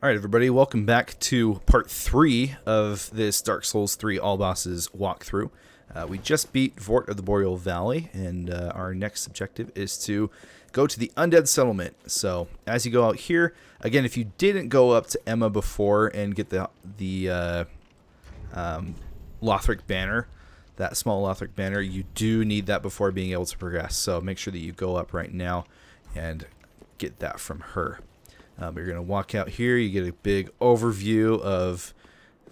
Alright everybody, welcome back to part 3 of this Dark Souls 3 All Bosses walkthrough. We just beat Vordt of the Boreal Valley, and our next objective is to go to the Undead Settlement. So, as you go out here, again, if you didn't go up to Emma before and get the Lothric banner, that small Lothric banner, you do need that before being able to progress. So make sure that you go up right now and get that from her. You're going to walk out here, you get a big overview of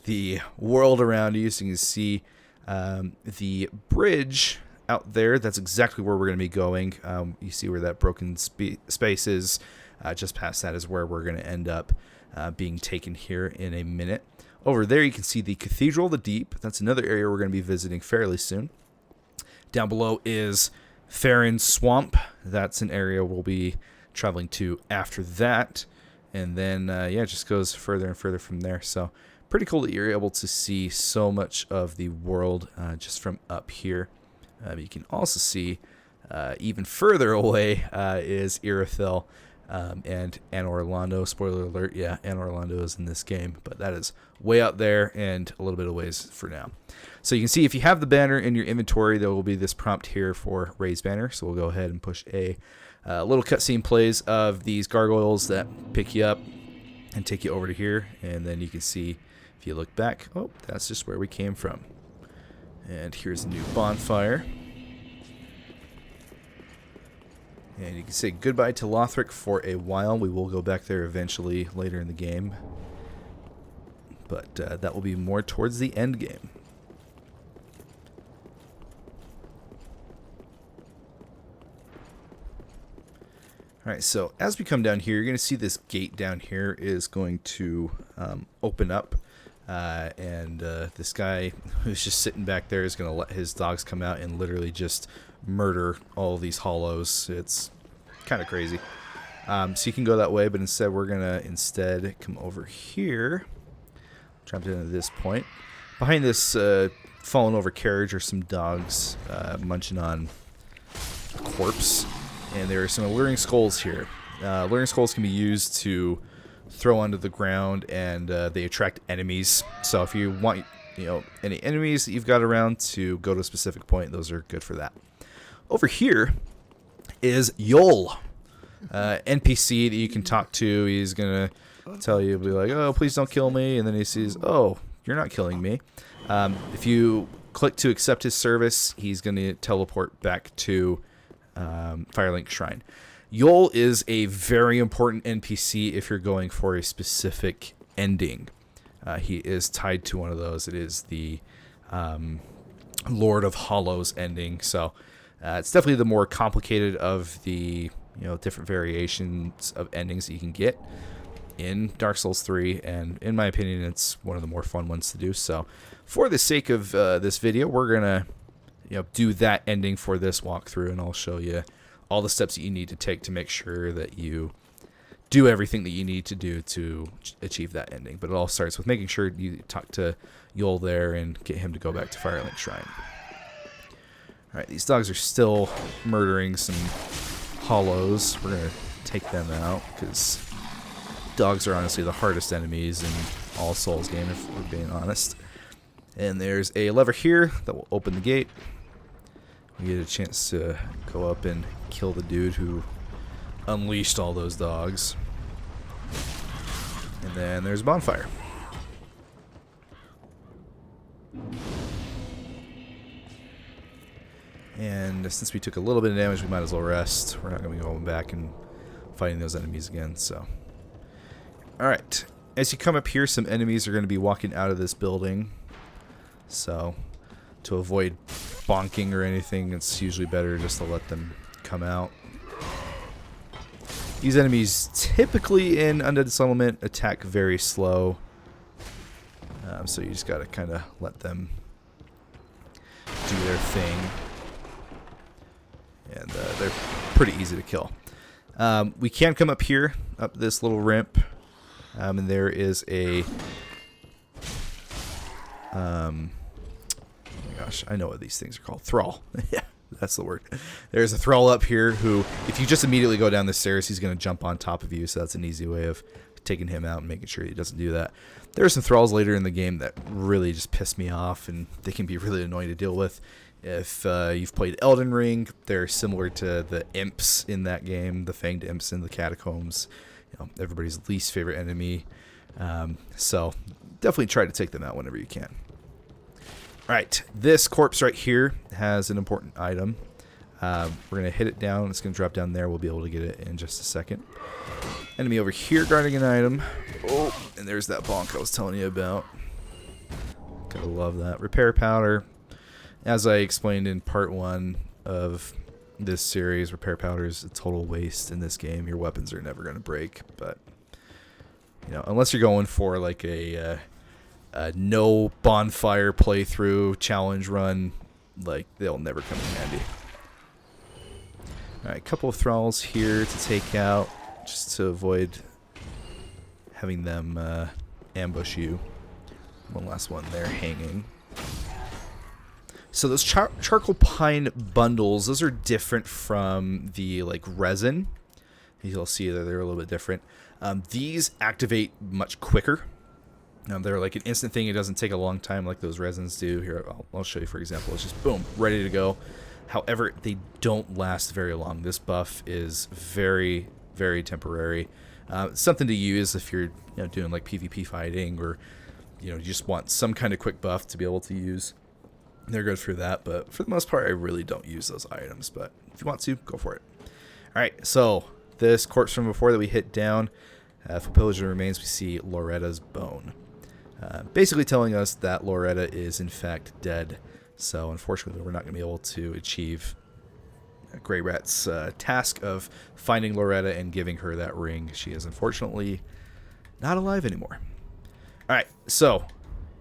the world around you, so you can see the bridge out there. That's exactly where we're going to be going. You see where that broken space is. Just past that is where we're going to end up being taken here in a minute. Over there you can see the Cathedral of the Deep. That's another area we're going to be visiting fairly soon. Down below is Farron's Swamp. That's an area we'll be traveling to after that. And then, yeah, it just goes further and further from there. So, pretty cool that you're able to see so much of the world just from up here. You can also see, even further away, is Irithyll and Anor Londo. Spoiler alert, yeah, Anor Londo is in this game. But that is way out there and a little bit of ways for now. So, you can see if you have the banner in your inventory, there will be this prompt here for Raise Banner. So, we'll go ahead and push A. Little cutscene plays of these gargoyles that pick you up and take you over to here, and then you can see if you look back, oh, that's just where we came from. And here's a new bonfire. And you can say goodbye to Lothric for a while. We will go back there eventually later in the game, but that will be more towards the end game. Alright, so as we come down here, you're going to see this gate down here is going to open up. This guy who's just sitting back there is going to let his dogs come out and literally just murder all of these hollows. It's kind of crazy. So you can go that way, but instead we're going to come over here. Jumped into this point. Behind this fallen over carriage are some dogs munching on a corpse. And there are some alluring skulls here. Alluring skulls can be used to throw onto the ground, and they attract enemies. So if you want, any enemies that you've got around to go to a specific point, those are good for that. Over here is Yoel, NPC that you can talk to. He's gonna tell you, be like, "Oh, please don't kill me," and then he sees, "Oh, you're not killing me." If you click to accept his service, he's gonna teleport back to Firelink Shrine. Yoel is a very important NPC if you're going for a specific ending. He is tied to one of those. It is the Lord of Hollows ending. So it's definitely the more complicated of the different variations of endings that you can get in Dark Souls 3, and in my opinion, it's one of the more fun ones to do. So for the sake of this video, we're gonna do that ending for this walkthrough, and I'll show you all the steps that you need to take to make sure that you do everything that you need to do to achieve that ending. But it all starts with making sure you talk to Yoel there and get him to go back to Firelink Shrine. Alright, these dogs are still murdering some hollows. We're going to take them out, because dogs are honestly the hardest enemies in all Souls game, if we're being honest. And there's a lever here that will open the gate. We get a chance to go up and kill the dude who unleashed all those dogs. And then there's a bonfire. And since we took a little bit of damage, we might as well rest. We're not going to be going back and fighting those enemies again. So, alright. As you come up here, some enemies are going to be walking out of this building. So, to avoid bonking or anything, it's usually better just to let them come out. These enemies typically in Undead Settlement attack very slow. So you just gotta kind of let them do their thing. And they're pretty easy to kill. We can come up here, up this little ramp. And there is a... gosh, I know what these things are called. Thrall. Yeah, that's the word. There's a Thrall up here who, if you just immediately go down the stairs, he's going to jump on top of you, so that's an easy way of taking him out and making sure he doesn't do that. There are some thralls later in the game that really just piss me off, and they can be really annoying to deal with. If you've played Elden Ring, they're similar to the imps in that game, the fanged imps in the catacombs. Everybody's least favorite enemy. So definitely try to take them out whenever you can. Alright, this corpse right here has an important item. We're going to hit it down. It's going to drop down there. We'll be able to get it in just a second. Enemy over here guarding an item. Oh, and there's that bonk I was telling you about. Gotta love that. Repair powder. As I explained in part 1 of this series, repair powder is a total waste in this game. Your weapons are never going to break, but unless you're going for like a no bonfire playthrough challenge run, like they'll never come in handy. Alright, a couple of thralls here to take out, just to avoid having them ambush you. One last one there hanging. So those charcoal pine bundles, those are different from the resin. You'll see that they're a little bit different. These activate much quicker. They're like an instant thing. It doesn't take a long time like those resins do. Here, I'll show you for example. It's just boom, ready to go. However, they don't last very long. This buff is very, very temporary. Something to use if you're doing like PvP fighting, or you just want some kind of quick buff to be able to use. They're good for that, but for the most part, I really don't use those items. But if you want to, go for it. All right, so this corpse from before that we hit down, for pillage and remains, we see Loretta's bone. Basically telling us that Loretta is in fact dead. So unfortunately, we're not going to be able to achieve Grey Rat's task of finding Loretta and giving her that ring. She is unfortunately not alive anymore. All right, so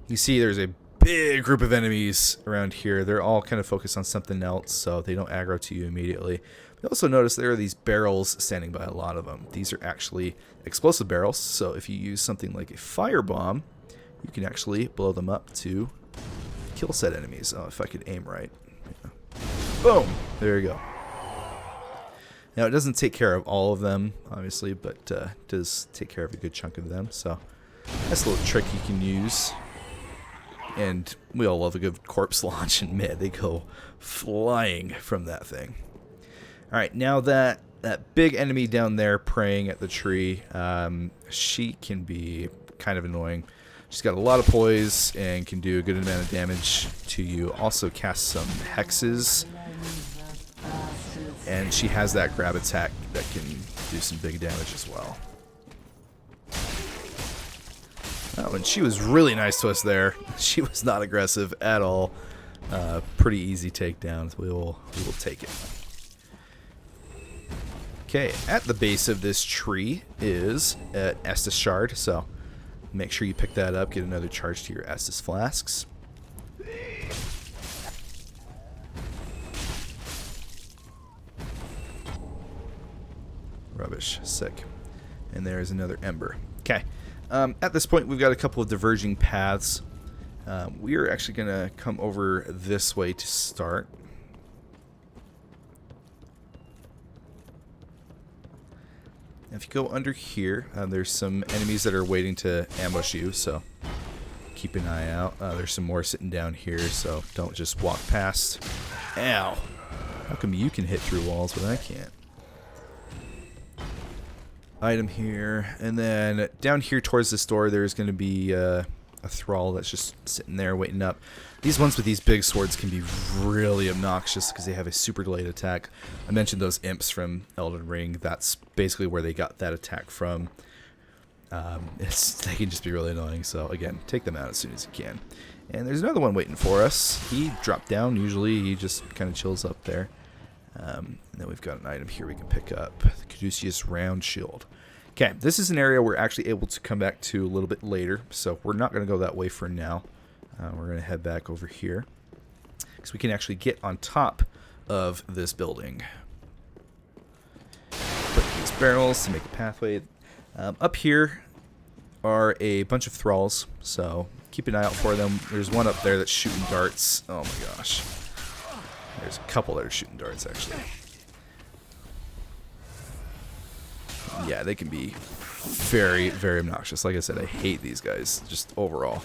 you see there's a big group of enemies around here. They're all kind of focused on something else, so they don't aggro to you immediately. You also notice there are these barrels standing by, a lot of them. These are actually explosive barrels, so if you use something like a firebomb, you can actually blow them up to kill said enemies. Oh, if I could aim right. Yeah. Boom! There you go. Now, it doesn't take care of all of them, obviously, but does take care of a good chunk of them, so that's a little trick you can use. And we all love a good corpse launch, and man, they go flying from that thing. Alright, now that big enemy down there praying at the tree, she can be kind of annoying. She's got a lot of poise and can do a good amount of damage to you. Also cast some hexes. And she has that grab attack that can do some big damage as well. Oh, and she was really nice to us there. She was not aggressive at all. Pretty easy takedown. We will take it. Okay, at the base of this tree is an Estus Shard, so make sure you pick that up, get another charge to your Estus flasks. Rubbish, sick. And there's another Ember. Okay, at this point we've got a couple of diverging paths. We are actually going to come over this way to start. If you go under here, there's some enemies that are waiting to ambush you, so keep an eye out. There's some more sitting down here, so don't just walk past. Ow! How come you can hit through walls, but I can't? Item here, and then down here towards this door, there's going to be a thrall that's just sitting there waiting up. These ones with these big swords can be really obnoxious because they have a super delayed attack. I mentioned those imps from Elden Ring. That's basically where they got that attack from. They can just be really annoying. So again, take them out as soon as you can. And there's another one waiting for us. He dropped down. Usually he just kind of chills up there. And then we've got an item here we can pick up. The Caduceus Round Shield. Okay, this is an area we're actually able to come back to a little bit later. So we're not going to go that way for now. We're going to head back over here, because we can actually get on top of this building. Put these barrels to make a pathway. Up here are a bunch of thralls, so keep an eye out for them. There's one up there that's shooting darts. Oh my gosh. There's a couple that are shooting darts, actually. Yeah, they can be very, very obnoxious. Like I said, I hate these guys, just overall.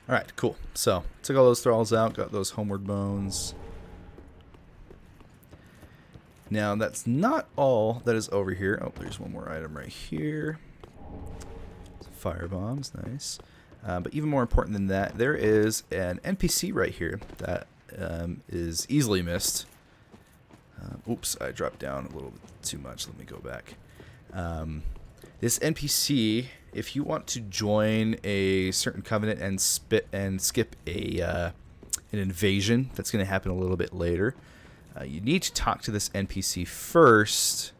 Alright, cool. So, took all those thralls out, got those homeward bones. Now, that's not all that is over here. Oh, there's one more item right here. Fire bombs, nice. But even more important than that, there is an NPC right here that is easily missed. Oops, I dropped down a little bit too much. Let me go back. This NPC, if you want to join a certain covenant and skip an invasion, that's going to happen a little bit later. You need to talk to this NPC first,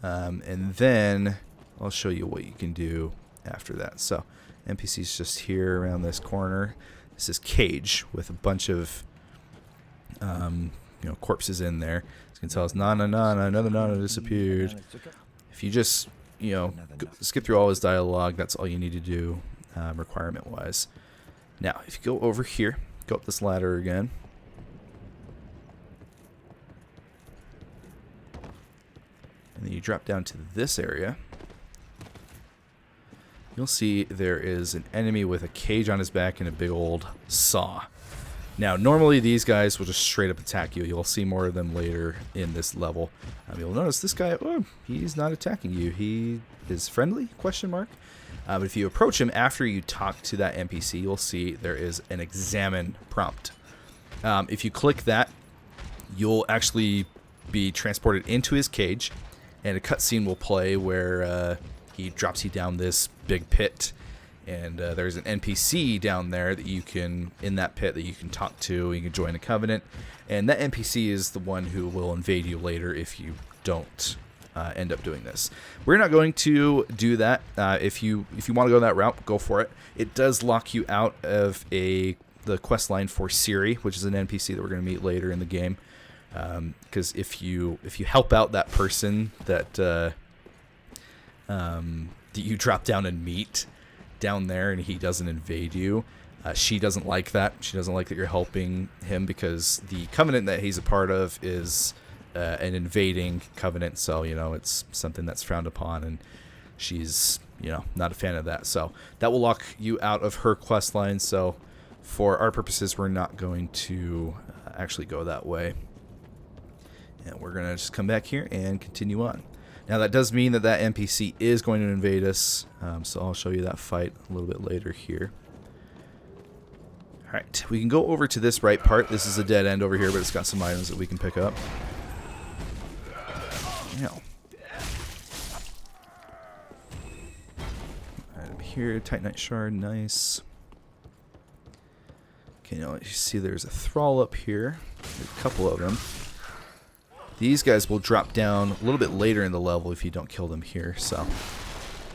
and then I'll show you what you can do after that. So, NPC's just here around this corner. This is cage with a bunch of corpses in there. You can tell us another Nana disappeared. If you just skip through all his dialogue, that's all you need to do requirement wise. Now if you go over here, go up this ladder again, and then you drop down to this area, you'll see there is an enemy with a cage on his back and a big old saw. Now, normally these guys will just straight up attack you. You'll see more of them later in this level. You'll notice this guy, he's not attacking you. He is friendly, question mark. But if you approach him after you talk to that NPC, you'll see there is an examine prompt. If you click that, you'll actually be transported into his cage, and a cutscene will play where he drops you down this big pit. And there's an NPC down there that you can, in that pit, that you can talk to. You can join a covenant, and that NPC is the one who will invade you later if you don't end up doing this. We're not going to do that. If you want to go that route, go for it. It does lock you out of the quest line for Siri, which is an NPC that we're going to meet later in the game. Because if you help out that person that you drop down and meet down there, and he doesn't invade you, she doesn't like that. She doesn't like that you're helping him, because the covenant that he's a part of is an invading covenant, so it's something that's frowned upon, and she's not a fan of that. So that will lock you out of her quest line. So for our purposes, we're not going to actually go that way, and we're gonna just come back here and continue on. Now that does mean that NPC is going to invade us, so I'll show you that fight a little bit later here. Alright, we can go over to this right part. This is a dead end over here, but it's got some items that we can pick up. Item here, Titanite Shard, nice. Okay, now you see there's a thrall up here. There's a couple of them. These guys will drop down a little bit later in the level if you don't kill them here, so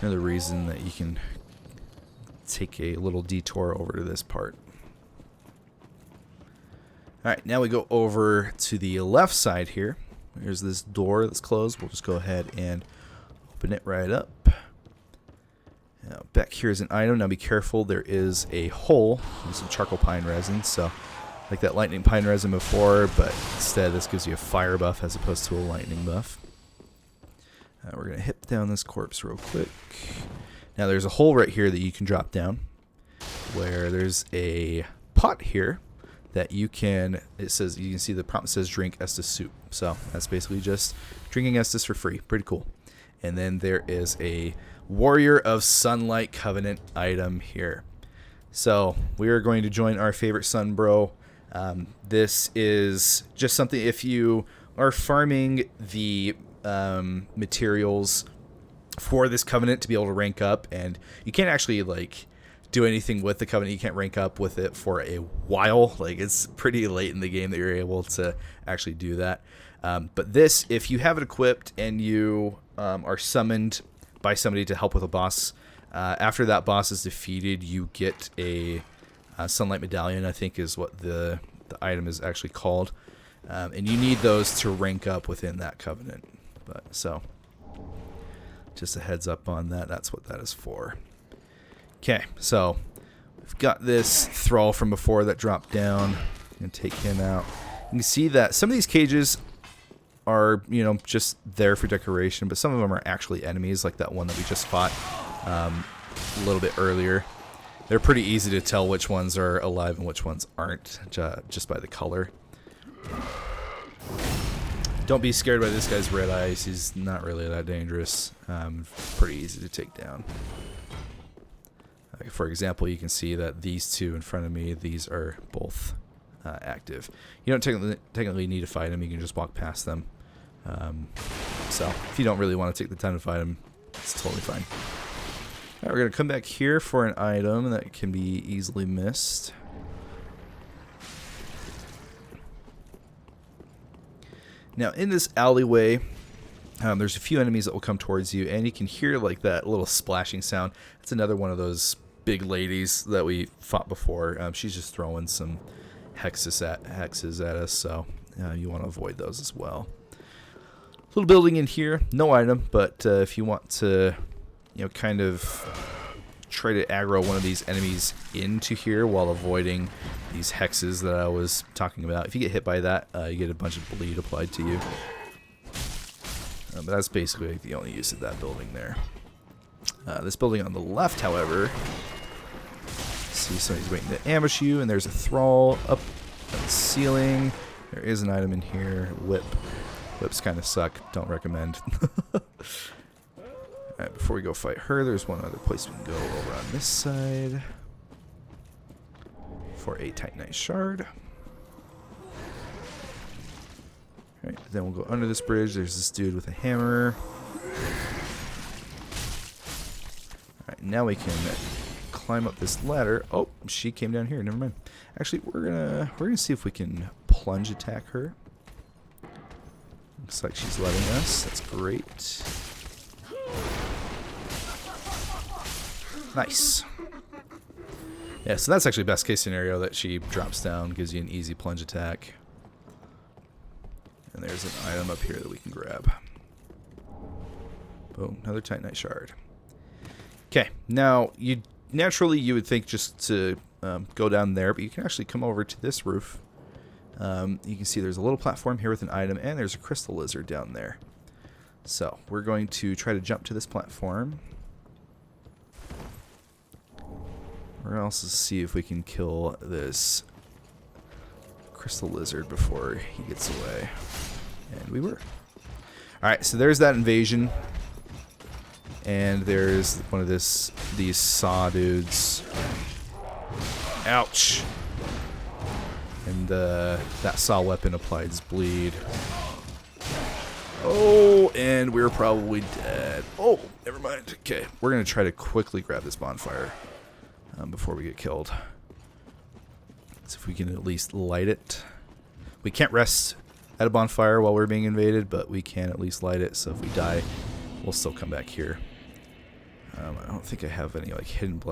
another reason that you can take a little detour over to this part. Alright, now we go over to the left side here. There's this door that's closed. We'll just go ahead and open it right up. Now, back here is an item. Now be careful, there is a hole with some charcoal pine resin, so like that lightning pine resin before, but instead this gives you a fire buff as opposed to a lightning buff. We're going to hit down this corpse real quick. Now there's a hole right here that you can drop down, where there's a pot here that you can, you can see the prompt says drink Estus soup. So that's basically just drinking Estus for free. Pretty cool. And then there is a Warrior of Sunlight Covenant item here. So we are going to join our favorite sun bro. This is just something, if you are farming the materials for this covenant to be able to rank up, and you can't actually do anything with the covenant, you can't rank up with it for a while, it's pretty late in the game that you're able to actually do that. But this, if you have it equipped and you are summoned by somebody to help with a boss. After that boss is defeated, you get a Sunlight Medallion, I think is what the item is actually called. And you need those to rank up within that covenant. But so, just a heads up on that. That's what that is for. Okay, so we've got this thrall from before that dropped down. And take him out. You can see that some of these cages are, you know, just there for decoration, but some of them are actually enemies, like that one that we just fought a little bit earlier. They're pretty easy to tell which ones are alive and which ones aren't, just by the color. Don't be scared by this guy's red eyes. He's not really that dangerous. Pretty easy to take down. Like for example, you can see that these two in front of me, these are both active. You don't technically need to fight them. You can just walk past them. So if you don't really want to take the time to fight them, it's totally fine. All right, we're going to come back here for an item that can be easily missed. Now in this alleyway, there's a few enemies that will come towards you, and you can hear like that little splashing sound. It's another one of those big ladies that we fought before. She's just throwing some hexes at us, so you want to avoid those as well. Little building in here, no item, but if you want to, you know, kind of try to aggro one of these enemies into here while avoiding these hexes that I was talking about. If you get hit by that, you get a bunch of bleed applied to you. But that's basically the only use of that building there. This building on the left, however, see somebody's waiting to ambush you, and there's a thrall up on the ceiling. There is an item in here. Whip. Whips kind of suck. Don't recommend. Alright, before we go fight her, there's one other place we can go over on this side for a Titanite Shard. Alright, then we'll go under this bridge. There's this dude with a hammer. Alright, now we can climb up this ladder. Oh, she came down here. Never mind. Actually, we're gonna see if we can plunge attack her. Looks like she's letting us. That's great. Nice. Yeah, so that's actually best case scenario, that she drops down, gives you an easy plunge attack. And there's an item up here that we can grab. Boom, another Titanite Shard. Okay, now naturally you would think just to go down there, but you can actually come over to this roof. You can see there's a little platform here with an item, and there's a crystal lizard down there. So we're going to try to jump to this platform. We're going to also see if we can kill this crystal lizard before he gets away. And we were. Alright, so there's that invasion. And there's one of these saw dudes. Ouch! And that saw weapon applies bleed. Oh, and we're probably dead. Oh, never mind. Okay, we're going to try to quickly grab this bonfire before we get killed. So if we can at least light it. We can't rest at a bonfire while we're being invaded, but we can at least light it. So if we die, we'll still come back here. I don't think I have any like hidden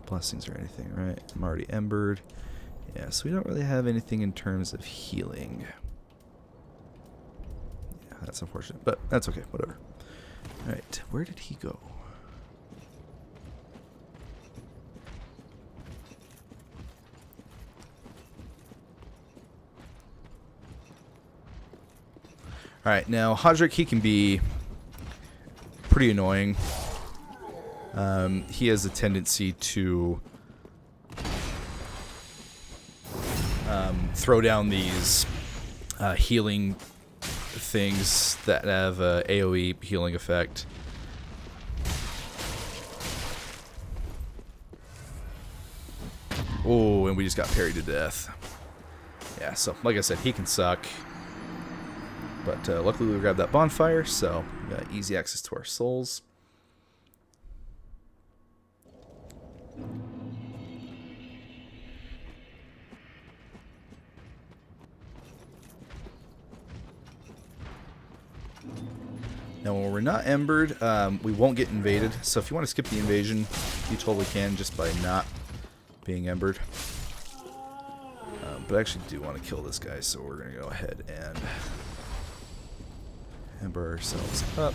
blessings or anything, right? I'm already embered. Yeah, so we don't really have anything in terms of healing. Yeah, that's unfortunate, but that's okay, whatever. Alright, where did he go? Alright, now Hodrick, he can be pretty annoying. He has a tendency to throw down these healing things that have a AoE healing effect. Oh, and we just got parried to death. Yeah, so like I said, he can suck. But luckily we grabbed that bonfire, so we got easy access to our souls. Now, when we're not embered, we won't get invaded. So if you want to skip the invasion, you totally can just by not being embered. But I actually do want to kill this guy, so we're going to go ahead and ember ourselves up.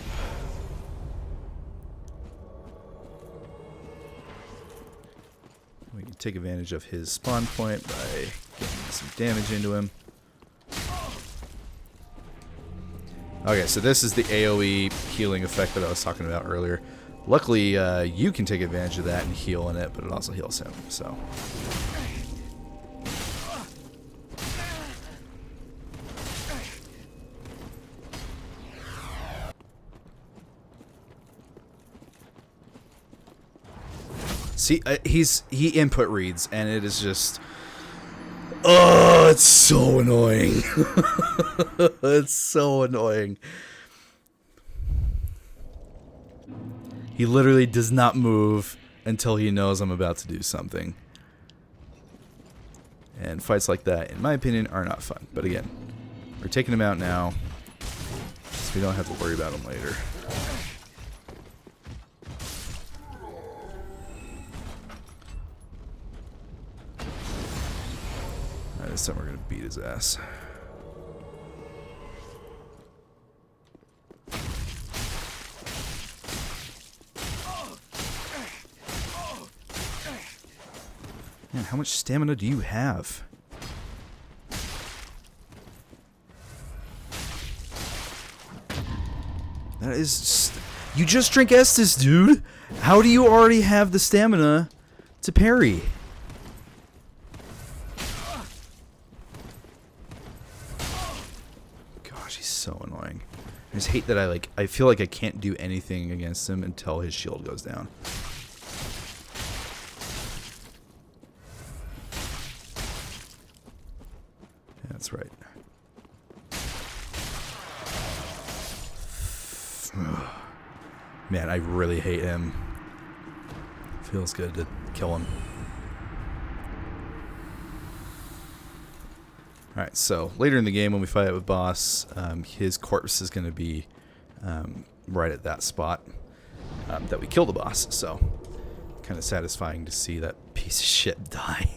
We can take advantage of his spawn point by getting some damage into him. Okay, so this is the AoE healing effect that I was talking about earlier. Luckily, you can take advantage of that and heal in it, but it also heals him, so... See, he input reads, and it is just... Oh, it's so annoying. It's so annoying. He literally does not move until he knows I'm about to do something. And fights like that, in my opinion, are not fun. But again, we're taking him out now, so we don't have to worry about him later. This time we're going to beat his ass. Man, how much stamina do you have? That is just... You just drink Estus, dude! How do you already have the stamina to parry? So annoying. I just hate that I feel like I can't do anything against him until his shield goes down. Yeah, that's right. Man, I really hate him. Feels good to kill him. Alright, so later in the game when we fight with boss, his corpse is going to be right at that spot that we kill the boss. So, kind of satisfying to see that piece of shit die.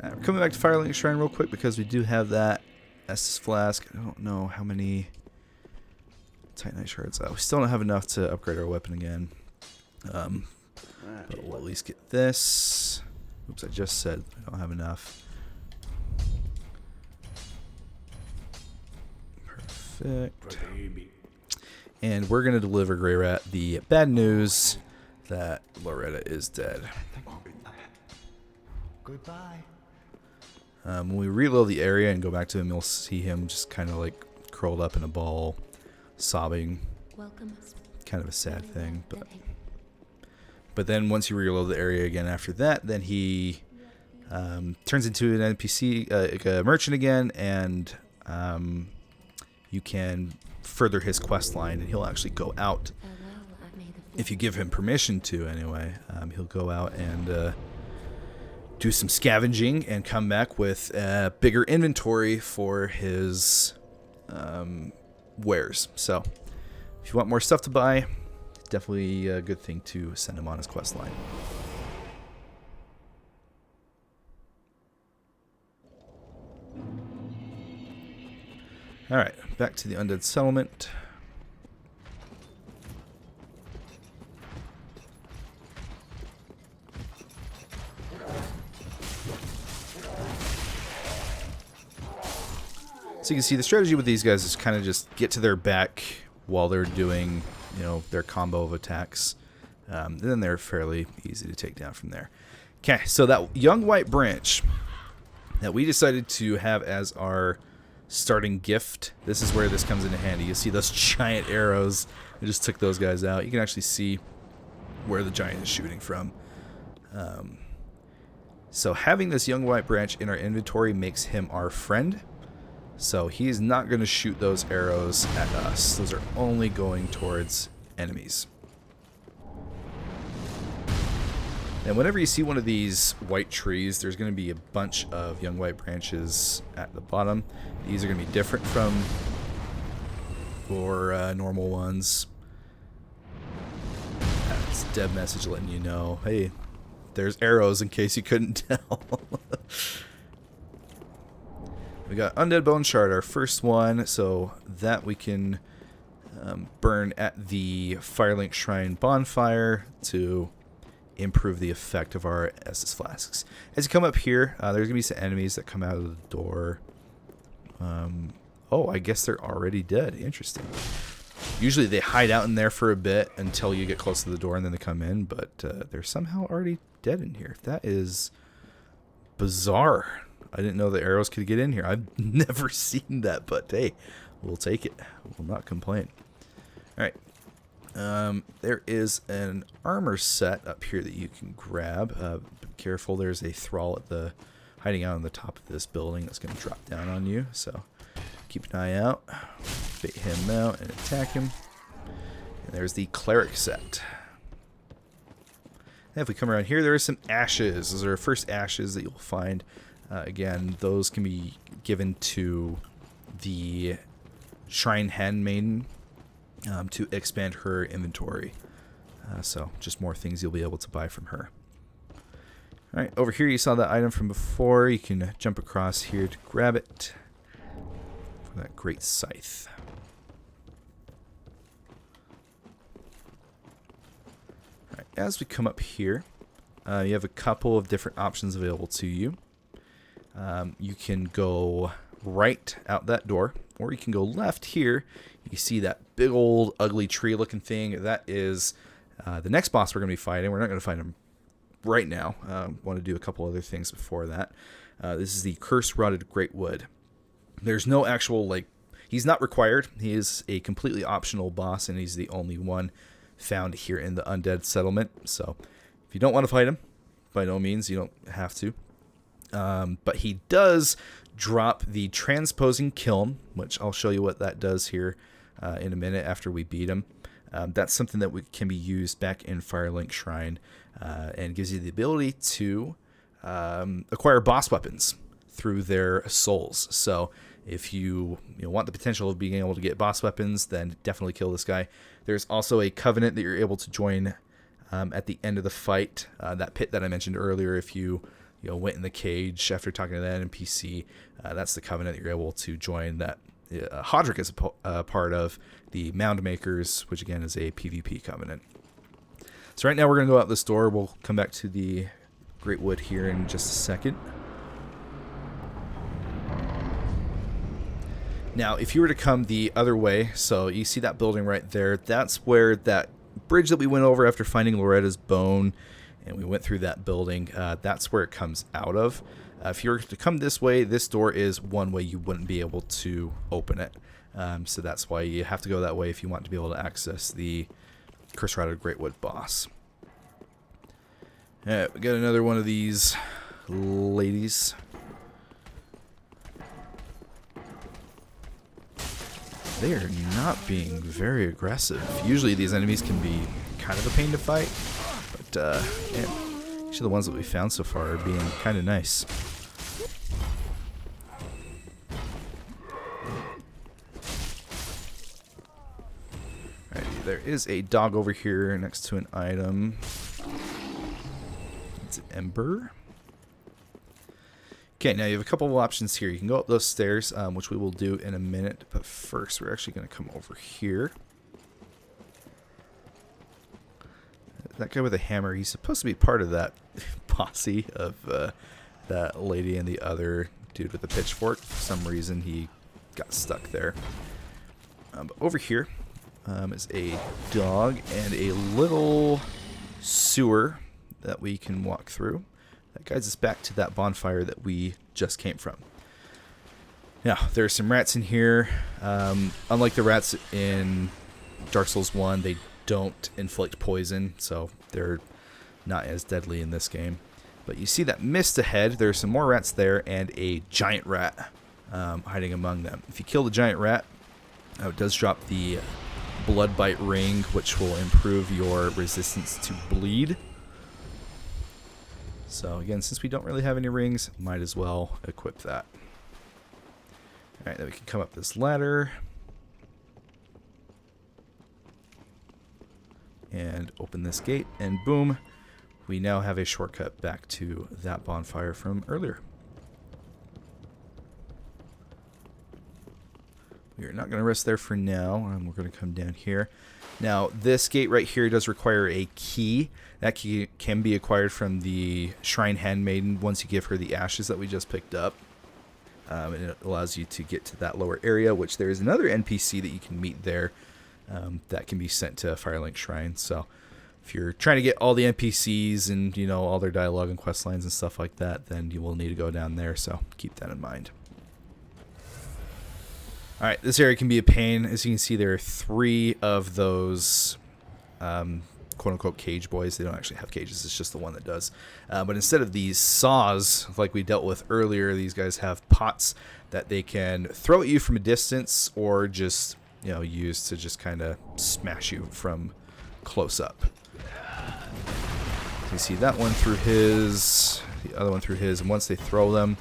We're coming back to Firelink Shrine real quick because we do have that Estus Flask. I don't know how many Titanite Shards. We still don't have enough to upgrade our weapon again. But we'll at least get this. Oops, I just said I don't have enough. Perfect. And we're going to deliver Grey Rat the bad news that Loretta is dead. Goodbye. When we reload the area and go back to him, you'll see him just kind of like curled up in a ball, sobbing. Kind of a sad thing, but then once you reload the area again after that, then he turns into an NPC, like a merchant again, and you can further his quest line, and he'll actually go out. If you give him permission to, anyway, he'll go out and do some scavenging and come back with a bigger inventory for his wares. So, if you want more stuff to buy, definitely a good thing to send him on his quest line. Alright, back to the Undead Settlement. So you can see the strategy with these guys is kind of just get to their back while they're doing, you know, their combo of attacks. And then they're fairly easy to take down from there. Okay, so that young white branch that we decided to have as our starting gift, this is where this comes into handy. You see those giant arrows. I just took those guys out. You can actually see where the giant is shooting from. So having this young white branch in our inventory makes him our friend. So he's not going to shoot those arrows at us. Those are only going towards enemies. And whenever you see one of these white trees, there's going to be a bunch of young white branches at the bottom. These are going to be different from your normal ones. That's a dev message letting you know, hey, there's arrows in case you couldn't tell. We got Undead Bone Shard, our first one, so that we can burn at the Firelink Shrine bonfire to improve the effect of our Estus flasks. As you come up here, there's going to be some enemies that come out of the door. Oh, I guess they're already dead. Interesting. Usually they hide out in there for a bit until you get close to the door and then they come in, but they're somehow already dead in here. That is bizarre. I didn't know the arrows could get in here. I've never seen that, but hey, we'll take it. We'll not complain. All right. There is an armor set up here that you can grab. Be careful, there's a thrall at the hiding out on the top of this building that's going to drop down on you. So keep an eye out, bait him out, and attack him. And there's the cleric set. And if we come around here, there are some ashes. Those are our first ashes that you'll find. Again, those can be given to the Shrine Handmaiden to expand her inventory. So just more things you'll be able to buy from her. Alright, over here you saw that item from before. You can jump across here to grab it for that great scythe. Alright, as we come up here, you have a couple of different options available to you. You can go right out that door, or you can go left here. You see that big old ugly tree looking thing. That is the next boss we're going to be fighting. We're not going to fight him right now. Want to do a couple other things before that. This is the Curse Rotted Greatwood. There's no actual, like, he's not required. He is a completely optional boss, and he's the only one found here in the Undead Settlement. So if you don't want to fight him, by no means, you don't have to. But he does drop the Transposing Kiln, which I'll show you what that does here in a minute after we beat him. That's something that can be used back in Firelink Shrine and gives you the ability to acquire boss weapons through their souls. So if you want the potential of being able to get boss weapons, then definitely kill this guy. There's also a covenant that you're able to join at the end of the fight. That pit that I mentioned earlier, if you went in the cage after talking to that NPC, that's the covenant that you're able to join that Hodrick is a part of, the Mound-Makers, which again is a PvP covenant. So right now we're going to go out this door. We'll come back to the Greatwood here in just a second. Now, if you were to come the other way, so you see that building right there, that's where that bridge that we went over after finding Loretta's bone, and we went through that building, that's where it comes out of. If you were to come this way, this door is one way you wouldn't be able to open it. So that's why you have to go that way if you want to be able to access the Curse Rotted Greatwood boss. Alright, we got another one of these ladies. They are not being very aggressive. Usually these enemies can be kind of a pain to fight, but yeah, actually the ones that we found so far are being kind of nice. Alrighty, there is a dog over here next to an item. It's an ember. Okay, now you have a couple of options here. You can go up those stairs, which we will do in a minute, but first we're actually going to come over here. That guy with a hammer, he's supposed to be part of that posse of that lady and the other dude with the pitchfork. For some reason, he got stuck there. But over here is a dog and a little sewer that we can walk through. That guides us back to that bonfire that we just came from. Now, there are some rats in here. Unlike the rats in Dark Souls 1, they don't inflict poison, so they're not as deadly in this game. But you see that mist ahead. There are some more rats there and a giant rat hiding among them. If you kill the giant rat, it does drop the Blood Bite Ring, which will improve your resistance to bleed. So again, since we don't really have any rings, might as well equip that. Alright, then we can come up this ladder. And open this gate, and boom, we now have a shortcut back to that bonfire from earlier. We are not going to rest there for now, and we're going to come down here. Now, this gate right here does require a key. That key can be acquired from the Shrine Handmaiden once you give her the ashes that we just picked up. And it allows you to get to that lower area, which there is another NPC that you can meet there that can be sent to Firelink Shrine. So if you're trying to get all the NPCs and, you know, all their dialogue and quest lines and stuff like that, then you will need to go down there, so keep that in mind. Alright, this area can be a pain. As you can see, there are 3 of those quote-unquote cage boys. They don't actually have cages, it's just the one that does. But instead of these saws, like we dealt with earlier, these guys have pots that they can throw at you from a distance or just, you know, use to just kind of smash you from close up. You see that one through his, the other one through his, and once they throw them,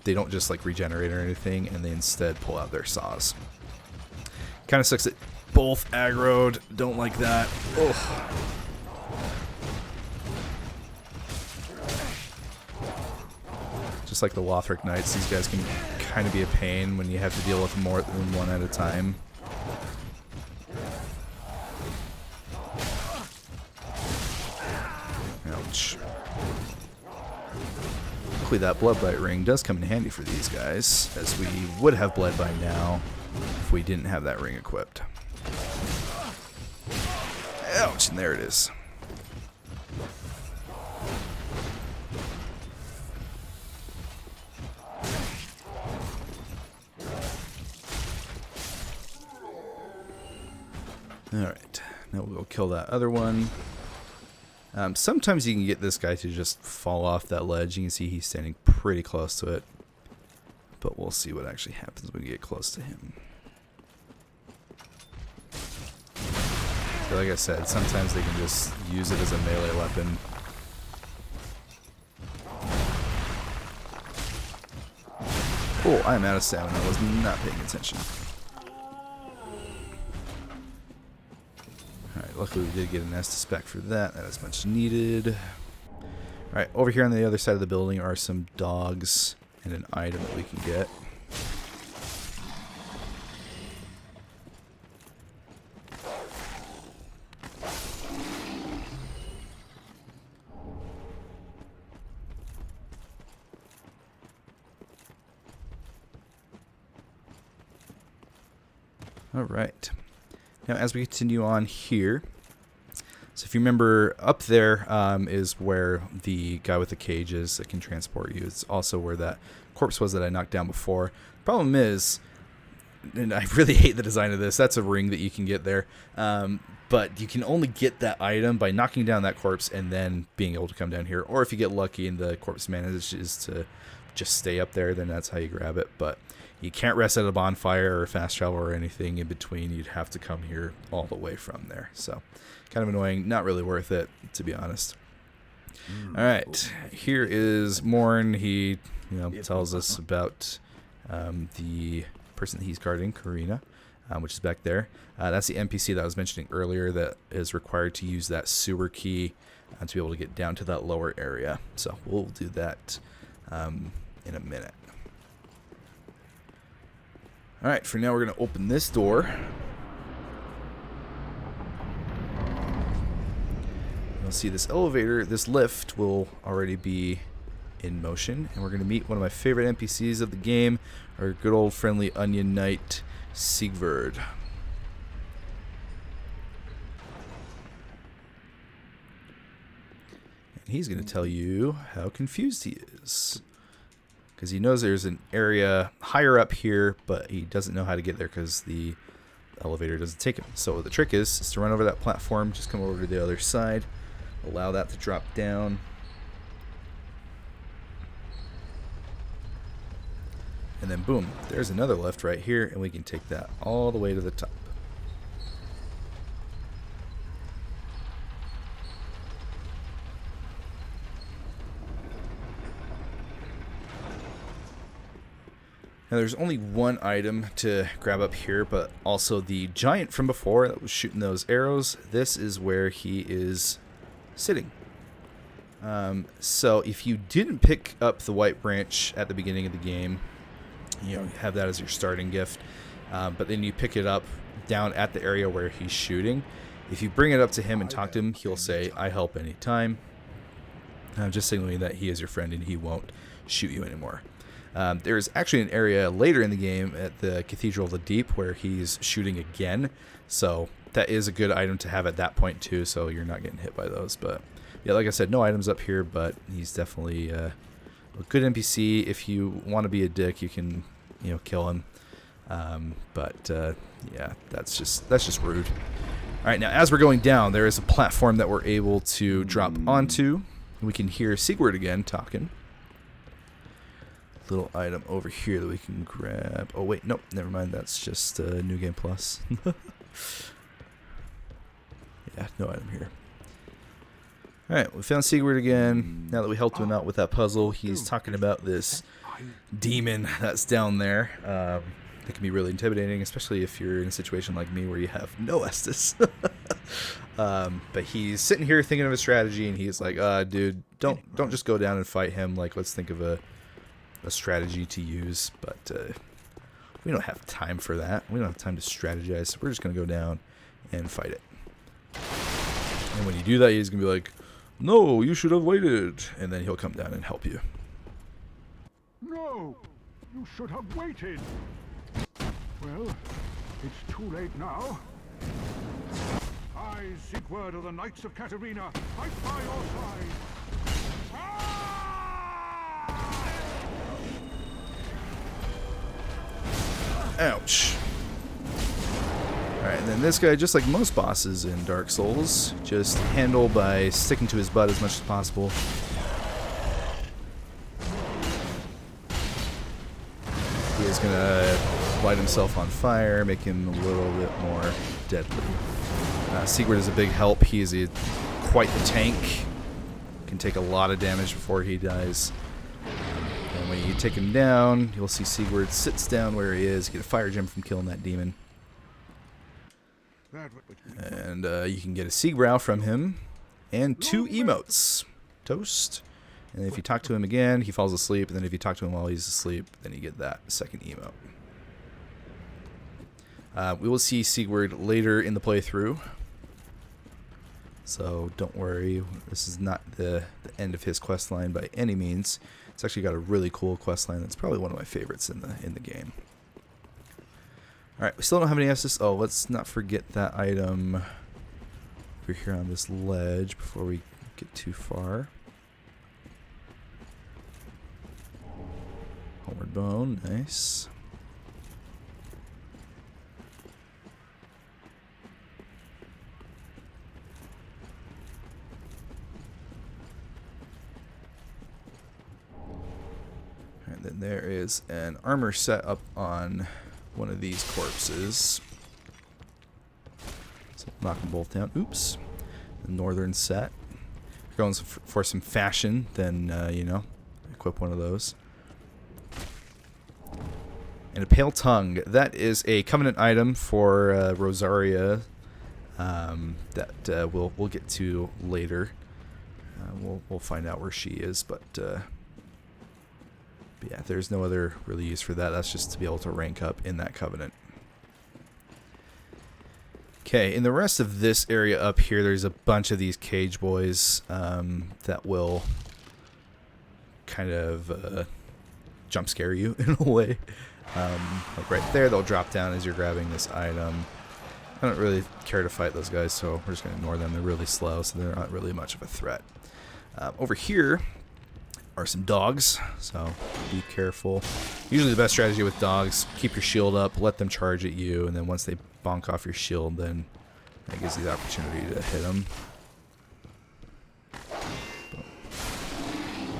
they don't just like regenerate or anything, and they instead pull out their saws. Kind of sucks that both aggroed. Don't like that. Oh. Just like the Hodrick Knights, these guys can kind of be a pain when you have to deal with more than one at a time. Ouch. Luckily that Bloodbite ring does come in handy for these guys, as we would have bled by now if we didn't have that ring equipped. Ouch, and there it is. Alright, now we'll go kill that other one. Sometimes you can get this guy to just fall off that ledge. You can see he's standing pretty close to it. But we'll see what actually happens when we get close to him. So like I said, sometimes they can just use it as a melee weapon. Oh, I'm out of stamina. I was not paying attention. Alright, luckily we did get an Estus back for that. That is much needed. Alright, over here on the other side of the building are some dogs and an item that we can get. Alright. Now, as we continue on here, so if you remember, up there is where the guy with the cage is that can transport you. It's also where that corpse was that I knocked down before. Problem is, and I really hate the design of this, that's a ring that you can get there, but you can only get that item by knocking down that corpse and then being able to come down here. Or if you get lucky and the corpse manages to just stay up there, then that's how you grab it. But you can't rest at a bonfire or fast travel or anything in between. You'd have to come here all the way from there. So, kind of annoying. Not really worth it, to be honest. All right, here is Morn. He, tells us about the person that he's guarding, Corynx, which is back there. That's the NPC that I was mentioning earlier that is required to use that sewer key to be able to get down to that lower area. So we'll do that in a minute. Alright, for now we're going to open this door. You'll see this elevator, this lift will already be in motion. And we're going to meet one of my favorite NPCs of the game, our good old friendly Onion Knight, Siegward. And he's going to tell you how confused he is. Because he knows there's an area higher up here, but he doesn't know how to get there because the elevator doesn't take him. So the trick is to run over that platform, just come over to the other side, allow that to drop down. And then boom, there's another lift right here, and we can take that all the way to the top. Now there's only one item to grab up here, but also the giant from before that was shooting those arrows. This is where he is sitting. So if you didn't pick up the white branch at the beginning of the game, you know, have that as your starting gift, but then you pick it up down at the area where he's shooting. If you bring it up to him and talk to him, he'll say, "I help anytime." Just signaling that he is your friend and he won't shoot you anymore. There is actually an area later in the game at the Cathedral of the Deep where he's shooting again, so that is a good item to have at that point too, so you're not getting hit by those. But yeah, like I said, no items up here, but he's definitely a good NPC. If you want to be a dick, you can, you know, kill him. Yeah, that's just rude. All right, now as we're going down, there is a platform that we're able to drop onto. We can hear Siegward again talking. Little item over here that we can grab. Oh wait, nope, never mind. That's just New Game Plus. Yeah, no item here. All right, we found Siegward again. Now that we helped him out with that puzzle, he's talking about this demon that's down there. That can be really intimidating, especially if you're in a situation like me where you have no Estus. But he's sitting here thinking of a strategy, and he's like, dude, don't just go down and fight him. Like, let's think of a strategy to use. But we don't have time for that. We don't have time to strategize. So we're just going to go down and fight it. And when you do that, he's going to be like, "No, you should have waited." And then he'll come down and help you. No, you should have waited. Well, it's too late now. I, Siegward of the Knights of Katarina, fight by your side. Ouch. Alright, and then this guy, just like most bosses in Dark Souls, just handle by sticking to his butt as much as possible. He is going to light himself on fire, make him a little bit more deadly. Siegward is a big help. He is quite the tank. Can take a lot of damage before he dies. And when you take him down, you'll see Siegward sits down where he is. Get a fire gem from killing that demon. And you can get a Siegbrow from him. And 2 emotes. Toast. And if you talk to him again, he falls asleep. And then if you talk to him while he's asleep, then you get that second emote. We will see Siegward later in the playthrough. So don't worry, this is not the end of his questline by any means. It's actually got a really cool questline that's probably one of my favorites in the game. Alright, we still don't have any Estus. Oh, let's not forget that item over here on this ledge before we get too far. Homeward Bone, nice. And then there is an armor set up on one of these corpses. So knock them both down. Oops. The northern set. If you're going for some fashion, then, you know, equip one of those. And a Pale Tongue. That is a Covenant item for Rosaria that we'll get to later. We'll find out where she is, but yeah, there's no other really use for that. That's just to be able to rank up in that Covenant. Okay, in the rest of this area up here, there's a bunch of these cage boys that will kind of jump scare you in a way. Like right there, they'll drop down as you're grabbing this item. I don't really care to fight those guys, so we're just going to ignore them. They're really slow, so they're not really much of a threat. Over here are some dogs, so be careful. Usually the best strategy with dogs, keep your shield up, let them charge at you, and then once they bonk off your shield, then that gives you the opportunity to hit them. Boom.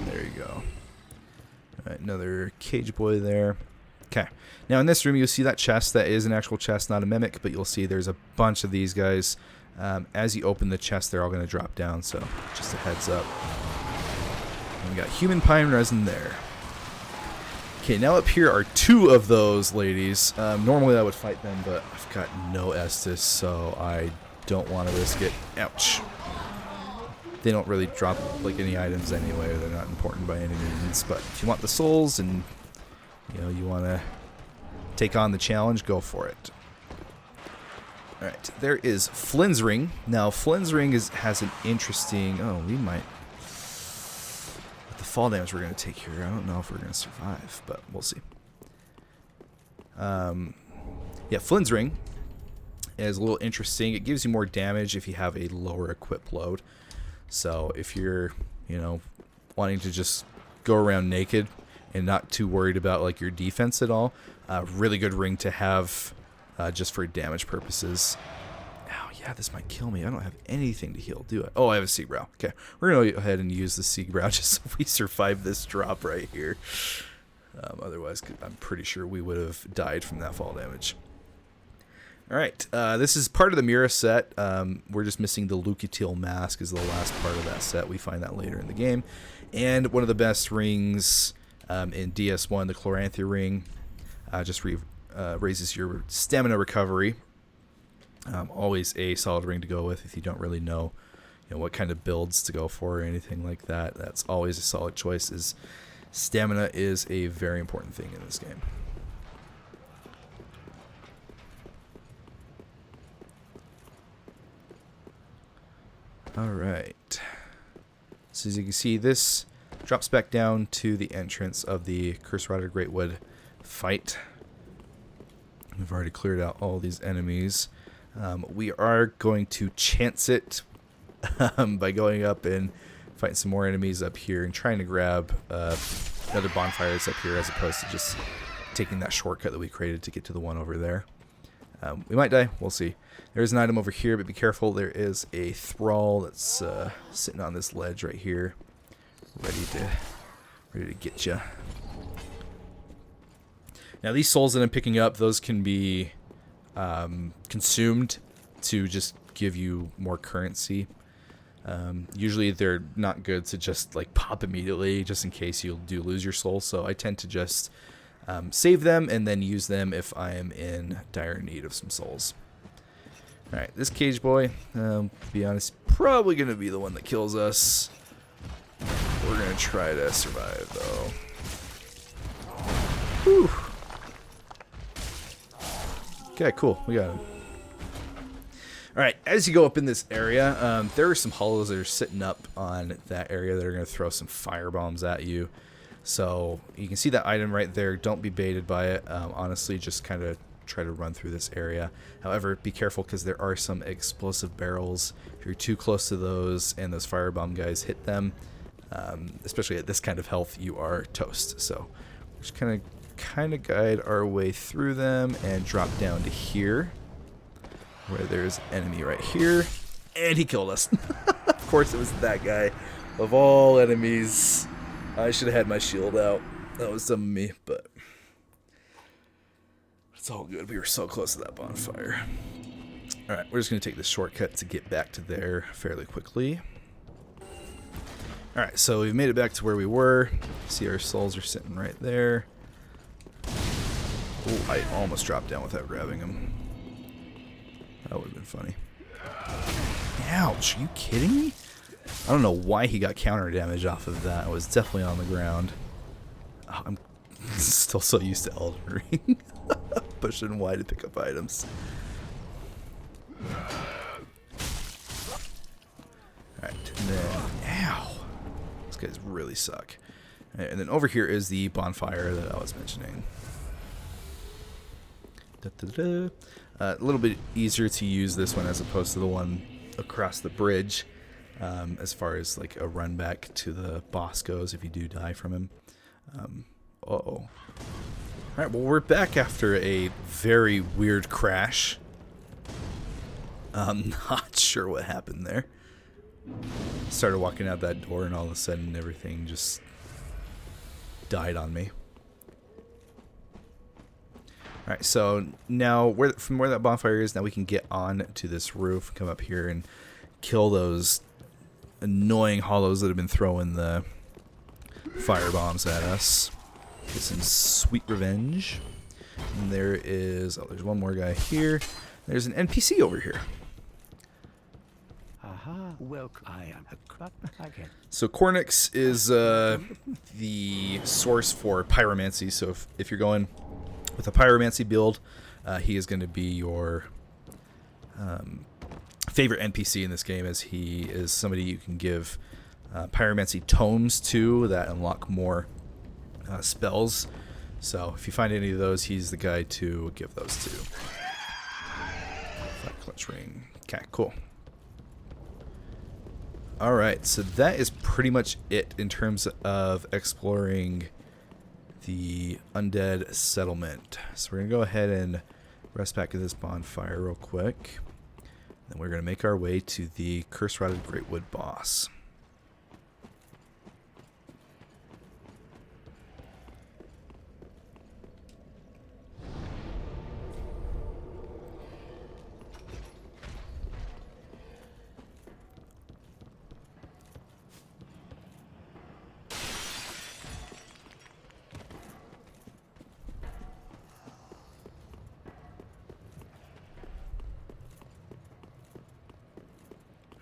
There you go. Alright, another cage boy there. Okay, now in this room you'll see that chest. That is an actual chest, not a mimic, but you'll see there's a bunch of these guys. As you open the chest, they're all going to drop down, so just a heads up. And we got human pine resin there. Okay, now up here are 2 of those ladies. Normally I would fight them, but I've got no Estus, so I don't want to risk it. Ouch. They don't really drop like any items anyway, or they're not important by any means. But if you want the souls and you want to take on the challenge, go for it. All right, there is Flynn's ring. Now Flynn's ring has an interesting. Oh, we might. With the fall damage we're going to take here, I don't know if we're going to survive, but we'll see. Yeah, Flynn's ring is a little interesting. It gives you more damage if you have a lower equip load. So if you're, wanting to just go around naked and not too worried about like your defense at all, really good ring to have just for damage purposes. Oh yeah, this might kill me. I don't have anything to heal, do I? Oh, I have a Seagbrow. Okay, we're gonna go ahead and use the Seagbrow just so we survive this drop right here. Otherwise, I'm pretty sure we would have died from that fall damage. Alright, this is part of the Mira set. We're just missing the Lucatil mask is the last part of that set. We find that later in the game. And one of the best rings in DS1, the Chloranthy Ring, just raises your stamina recovery. Always a solid ring to go with if you don't really know, what kind of builds to go for or anything like that. That's always a solid choice. Stamina is a very important thing in this game. Alright, so as you can see, this drops back down to the entrance of the Curse Rider Greatwood fight. We've already cleared out all these enemies. We are going to chance it by going up and fighting some more enemies up here and trying to grab other bonfires up here as opposed to just taking that shortcut that we created to get to the one over there. We might die. We'll see. There's an item over here, but be careful. There is a thrall that's sitting on this ledge right here, ready to get you. Now, these souls that I'm picking up, those can be consumed to just give you more currency. Usually, they're not good to just like pop immediately, just in case you do lose your soul. So I tend to just save them and then use them if I am in dire need of some souls. Alright, this cage boy, to be honest, probably going to be the one that kills us. We're going to try to survive, though. Whew. Okay, cool. We got him. Alright, as you go up in this area, there are some hollows that are sitting up on that area that are going to throw some fire bombs at you. So you can see that item right there. Don't be baited by it. Honestly, just kind of try to run through this area. However, be careful because there are some explosive barrels. If you're too close to those and those firebomb guys hit them, especially at this kind of health, you are toast. So just kind of guide our way through them and drop down to here where there's an enemy right here. And he killed us. Of course it was that guy. Of all enemies, I should have had my shield out. That was some of me, but it's all good. We were so close to that bonfire. Alright, we're just going to take this shortcut to get back to there fairly quickly. Alright, so we've made it back to where we were. See, our souls are sitting right there. Oh, I almost dropped down without grabbing them. That would have been funny. Ouch, are you kidding me? I don't know why he got counter damage off of that. It was definitely on the ground. Oh, I'm still so used to Elden Ring. Pushing Y to pick up items. Alright, and then... Ow! These guys really suck. Right, and then over here is the bonfire that I was mentioning. A little bit easier to use this one as opposed to the one across the bridge. As far as like a run back to the boss goes if you do die from him. Uh-oh. Alright, well we're back after a very weird crash. I'm not sure what happened there. Started walking out that door and all of a sudden everything just died on me. Alright, so now from where that bonfire is, now we can get on to this roof, come up here and kill those annoying hollows that have been throwing the fire bombs at us. Get some sweet revenge. And there is... Oh, there's one more guy here. There's an NPC over here. Aha, welcome. I am a crop again. So Corynx is the source for pyromancy. So if you're going with a pyromancy build, he is going to be your favorite NPC in this game, as he is somebody you can give pyromancy tomes to that unlock more spells. So if you find any of those, he's the guy to give those to. Clutch ring. Okay, cool. Alright, so that is pretty much it in terms of exploring the Undead Settlement. So we're going to go ahead and rest back at this bonfire real quick. Then we're going to make our way to the Curse-Rotted Greatwood boss.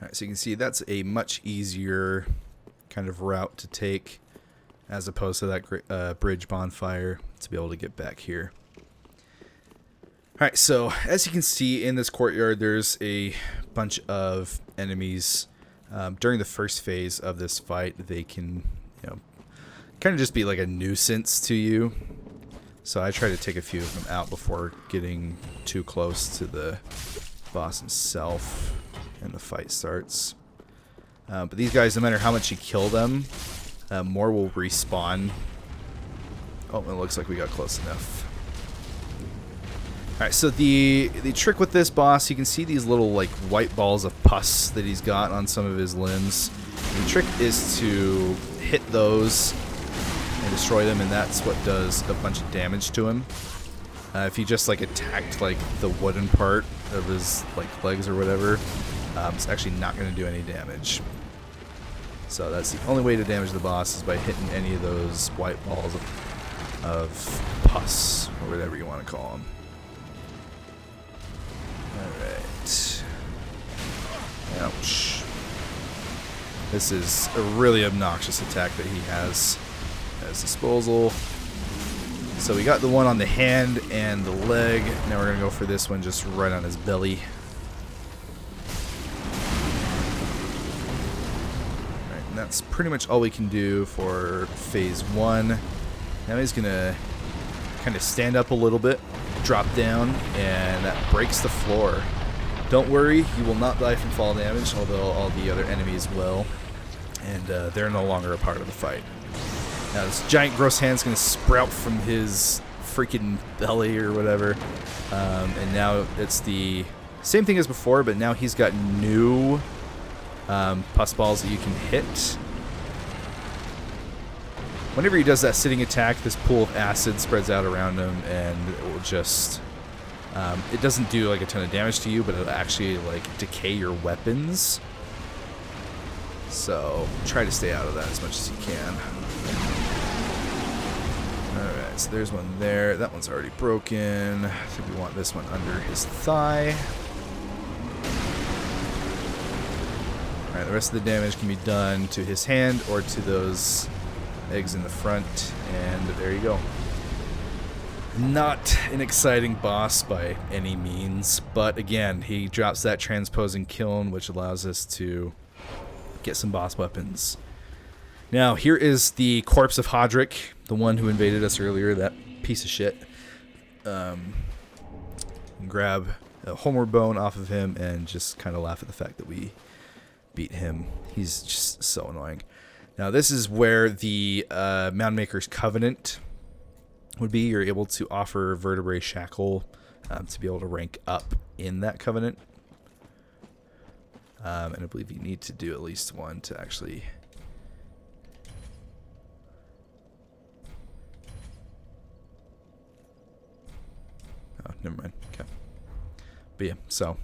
Alright, so you can see that's a much easier kind of route to take as opposed to that bridge bonfire to be able to get back here. Alright, so as you can see in this courtyard, there's a bunch of enemies. During the first phase of this fight, they can, kind of just be like a nuisance to you. So I try to take a few of them out before getting too close to the boss himself and the fight starts. But these guys, no matter how much you kill them, more will respawn. Oh, it looks like we got close enough. Alright, so the trick with this boss, you can see these little like white balls of pus that he's got on some of his limbs. And the trick is to hit those and destroy them, and that's what does a bunch of damage to him. If he just like attacked like the wooden part of his like legs or whatever, it's actually not going to do any damage. So that's the only way to damage the boss, is by hitting any of those white balls of pus, or whatever you want to call them. Alright. Ouch. This is a really obnoxious attack that he has at his disposal. So we got the one on the hand and the leg. Now we're going to go for this one just right on his belly. Alright, and that's pretty much all we can do for phase 1. Now he's going to kind of stand up a little bit, drop down, and that breaks the floor. Don't worry, you will not die from fall damage, although all the other enemies will. And they're no longer a part of the fight. Now this giant gross hand's going to sprout from his freaking belly or whatever. And now it's the same thing as before, but now he's got new pus balls that you can hit. Whenever he does that sitting attack, this pool of acid spreads out around him, and it will just... it doesn't do like a ton of damage to you, but it'll actually like decay your weapons. So try to stay out of that as much as you can. Alright, so there's one there. That one's already broken. I think we want this one under his thigh. Alright, the rest of the damage can be done to his hand or to those eggs in the front, and there you go. Not an exciting boss by any means, but again, he drops that Transposing Kiln, which allows us to get some boss weapons. Now, here is the corpse of Hodrick, the one who invaded us earlier, that piece of shit. Grab a homeward bone off of him and just kind of laugh at the fact that we beat him. He's just so annoying. Now, this is where the Mound-Makers Covenant would be. You're able to offer Vertebrae Shackle to be able to rank up in that covenant. And I believe you need to do at least one to actually... Oh, never mind. Okay. But yeah, so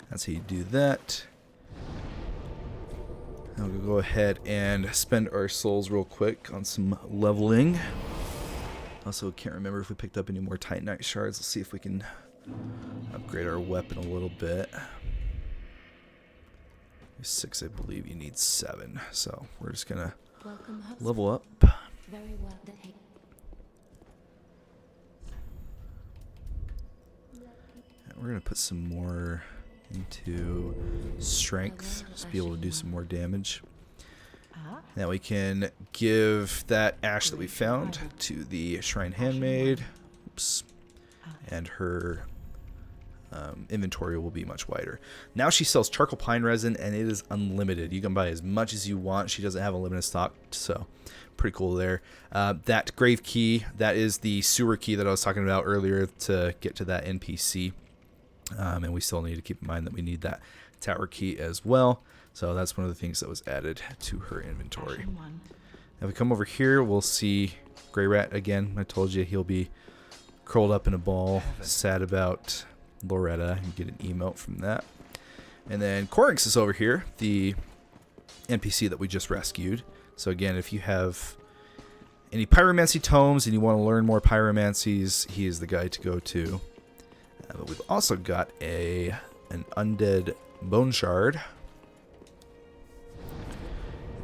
that's how you do that. Now we'll go ahead and spend our souls real quick on some leveling. Also, can't remember if we picked up any more Titanite shards. Let's see if we can upgrade our weapon a little bit. 6, I believe you need 7. So we're just gonna level up. Very well behaved. We're gonna put some more into strength, just be able to do some more damage. Now we can give that ash that we found to the Shrine Handmaid. Oops. And her inventory will be much wider. Now she sells charcoal pine resin, and it is unlimited. You can buy as much as you want. She doesn't have a limited stock, so pretty cool there. That grave key, that is the sewer key that I was talking about earlier to get to that NPC. And we still need to keep in mind that we need that tower key as well. So that's one of the things that was added to her inventory. If we come over here, we'll see Grey Rat again. I told you he'll be curled up in a ball, sad about Loretta. You get an emote from that. And then Corynx is over here, the NPC that we just rescued. So again, if you have any pyromancy tomes and you want to learn more pyromancies, he is the guy to go to. But we've also got an undead bone shard.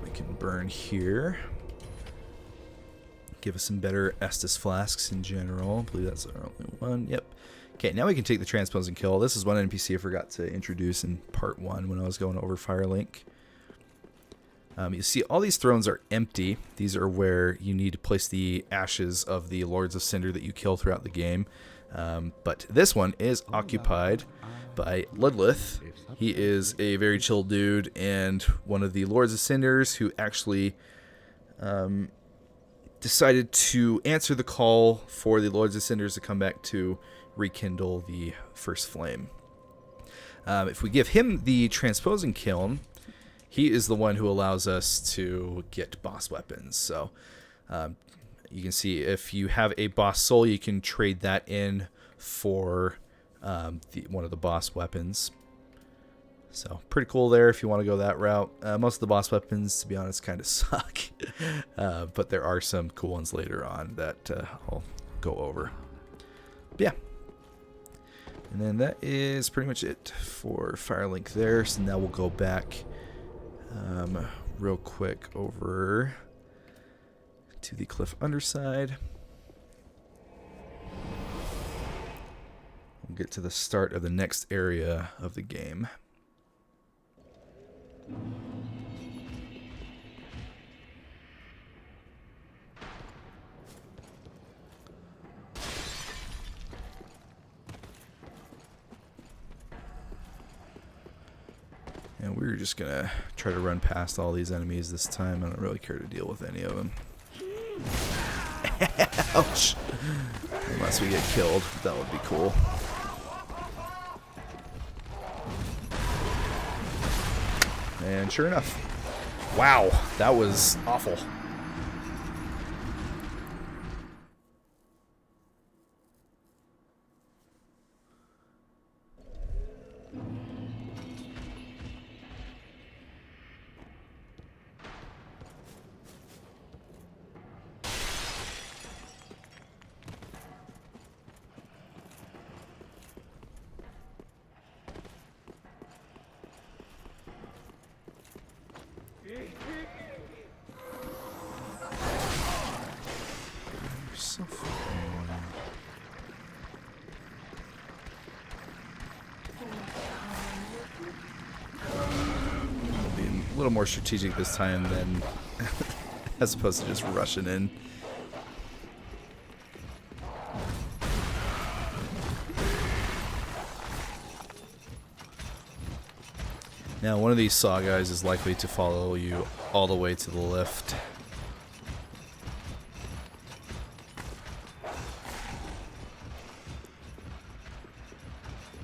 We can burn here. Give us some better Estus flasks in general. I believe that's our only one. Yep. Okay, now we can take the Transposing Kiln. This is one NPC I forgot to introduce in part 1 when I was going over Firelink. You see all these thrones are empty. These are where you need to place the ashes of the Lords of Cinder that you kill throughout the game. But this one is occupied by Ludlith. He is a very chill dude and one of the Lords of Cinders who actually decided to answer the call for the Lords of Cinders to come back to rekindle the first flame. If we give him the Transposing Kiln, he is the one who allows us to get boss weapons. So you can see if you have a boss soul, you can trade that in for one of the boss weapons. So pretty cool there if you want to go that route. Most of the boss weapons, to be honest, kind of suck. But there are some cool ones later on that I'll go over. But yeah. And then that is pretty much it for Firelink there. So now we'll go back real quick over to the cliff underside. We'll get to the start of the next area of the game. And we're just gonna try to run past all these enemies this time. I don't really care to deal with any of them. Ouch! Unless we get killed, that would be cool. And sure enough. Wow, that was awful. So I'll be a little more strategic this time than as opposed to just rushing in. Now, one of these saw guys is likely to follow you all the way to the lift.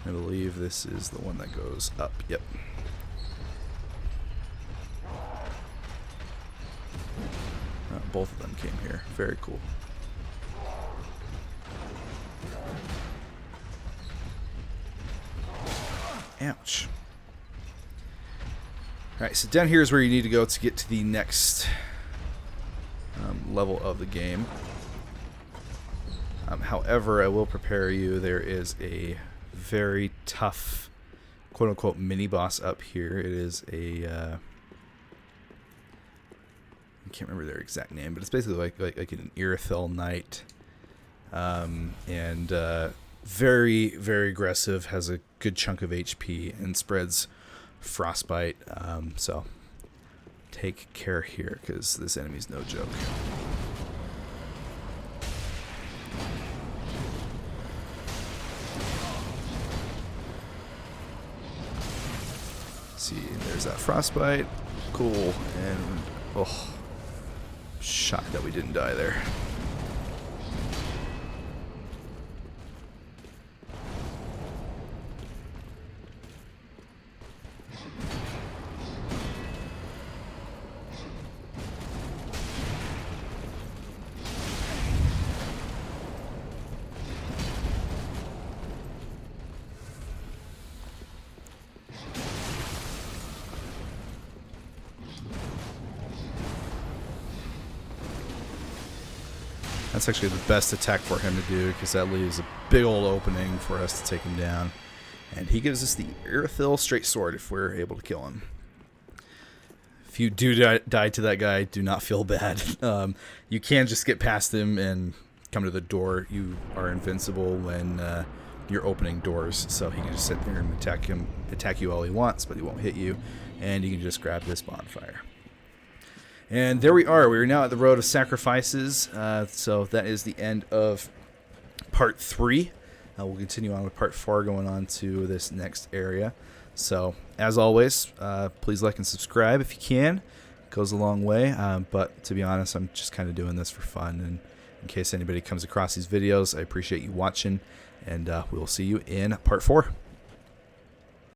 I believe this is the one that goes up. Yep. Both of them came here. Very cool. Ouch. Alright, so down here is where you need to go to get to the next level of the game. However, I will prepare you, there is a very tough quote-unquote mini-boss up here. It is a... I can't remember their exact name, but it's basically like an Urthel Knight. Very, very aggressive, has a good chunk of HP, and spreads frostbite. So take care here, because this enemy's no joke. See, there's that frostbite. Cool. And oh, shocked that we didn't die there. That's actually the best attack for him to do, because that leaves a big old opening for us to take him down. And he gives us the Urthel straight sword if we're able to kill him. If you do die to that guy, do not feel bad. You can just get past him and come to the door. You are invincible when you're opening doors, so he can just sit there and attack you all he wants, but he won't hit you. And you can just grab this bonfire. And there we are. We are now at the Road of Sacrifices. So that is the end of Part 3. We'll continue on with Part 4, going on to this next area. So, as always, please like and subscribe if you can. It goes a long way. But to be honest, I'm just kind of doing this for fun. And in case anybody comes across these videos, I appreciate you watching. And we will see you in Part 4.